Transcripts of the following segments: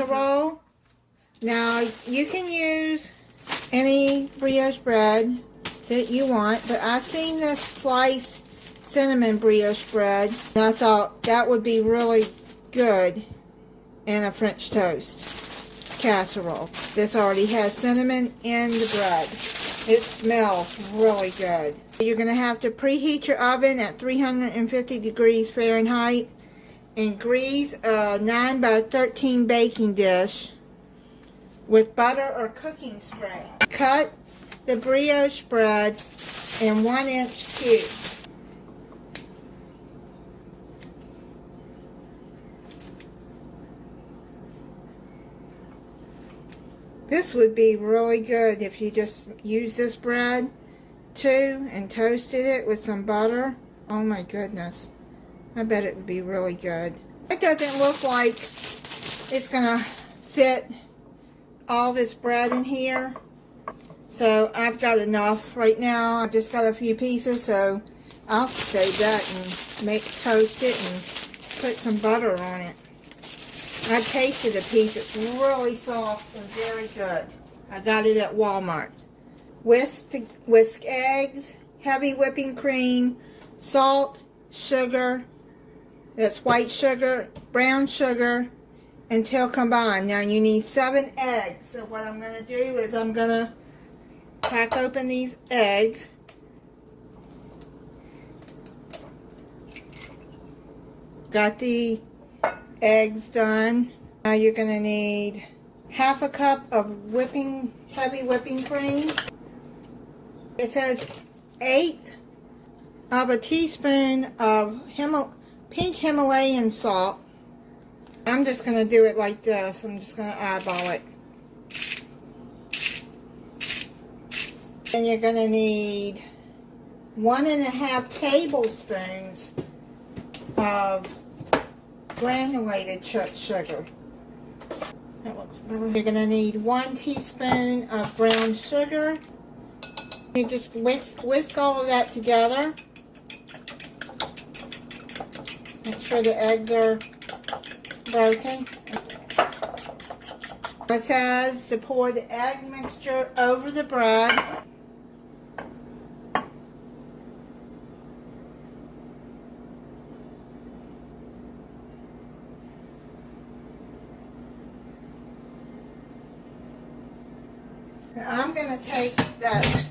casserole. Now, you can use any brioche bread that you want, but I've seen this sliced cinnamon brioche bread, and I thought that would be really good in a French toast casserole. This already has cinnamon in the bread. It smells really good. You're going to have to preheat your oven at 350 degrees Fahrenheit and grease a 9 by 13 baking dish with butter or cooking spray. Cut the brioche bread in 1-inch cubes. This would be really good if you just use this bread too and toasted it with some butter. Oh my goodness. I bet it would be really good. It doesn't look like it's gonna fit all this bread in here. So I've got enough right now. I just got a few pieces, so I'll save that and toast it and put some butter on it. I tasted a piece. It's really soft and very good. I got it at Walmart. Whisk eggs, heavy whipping cream, salt, sugar, that's white sugar, brown sugar, until combined. Now you need 7 eggs. So what I'm going to do is I'm going to crack open these eggs. Got the eggs done. Now you're going to need half a cup of heavy whipping cream. It says 1/8 of a teaspoon of pink Himalayan salt. I'm just going to do it like this. I'm just going to eyeball it. And you're going to need 1.5 tablespoons of granulated sugar. That looks better. You're going to need 1 teaspoon of brown sugar. You just whisk all of that together. Make sure the eggs are broken. It says to pour the egg mixture over the bread. I'm going to take that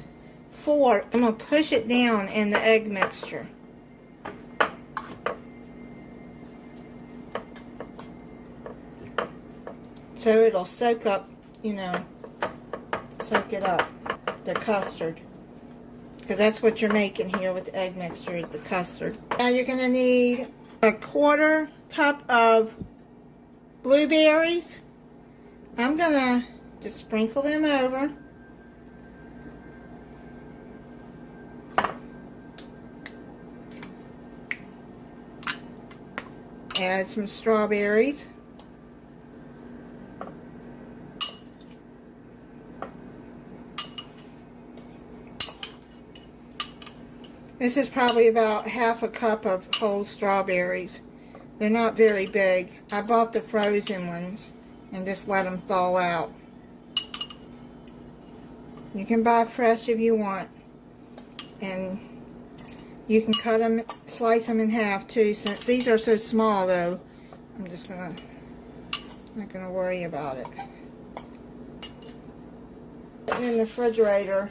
fork, I'm going to push it down in the egg mixture. So it'll soak up, soak it up, the custard. Because that's what you're making here with the egg mixture, is the custard. Now you're going to need 1/4 cup of blueberries. I'm going to just sprinkle them over. Add some strawberries. This is probably about half a cup of whole strawberries. They're not very big. I bought the frozen ones and just let them thaw out. You can buy fresh if you want. And you can cut them, slice them in half too. Since these are so small though, I'm just not gonna worry about it. In the refrigerator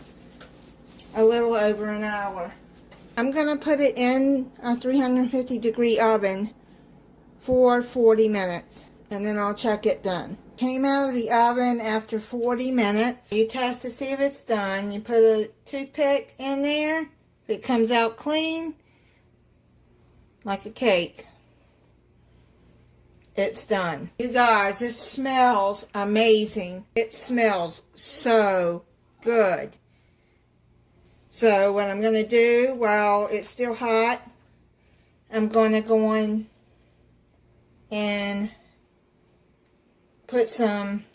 a little over an hour. I'm gonna put it in a 350 degree oven for 40 minutes and then I'll check it done. Came out of the oven after 40 minutes. You test to see if it's done. You put a toothpick in there. If it comes out clean, like a cake, it's done. You guys, this smells amazing. It smells so good. So what I'm going to do while it's still hot, I'm going to go in and put some,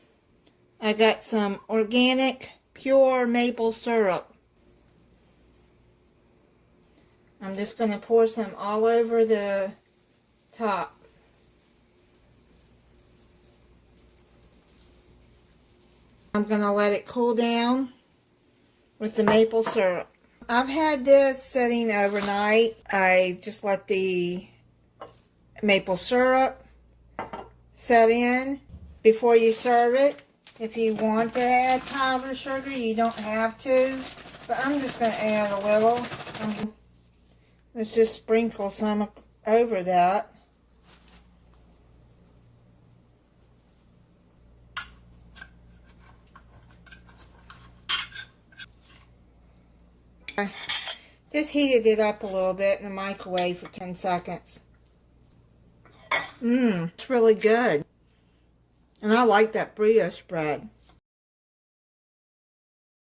I got some organic pure maple syrup. I'm just going to pour some all over the top. I'm going to let it cool down with the maple syrup. I've had this sitting overnight. I just let the maple syrup set in before you serve it. If you want to add powdered sugar, you don't have to. But I'm just going to add a little. Let's just sprinkle some over that. I just heated it up a little bit in the microwave for 10 seconds. It's really good. And I like that brioche bread.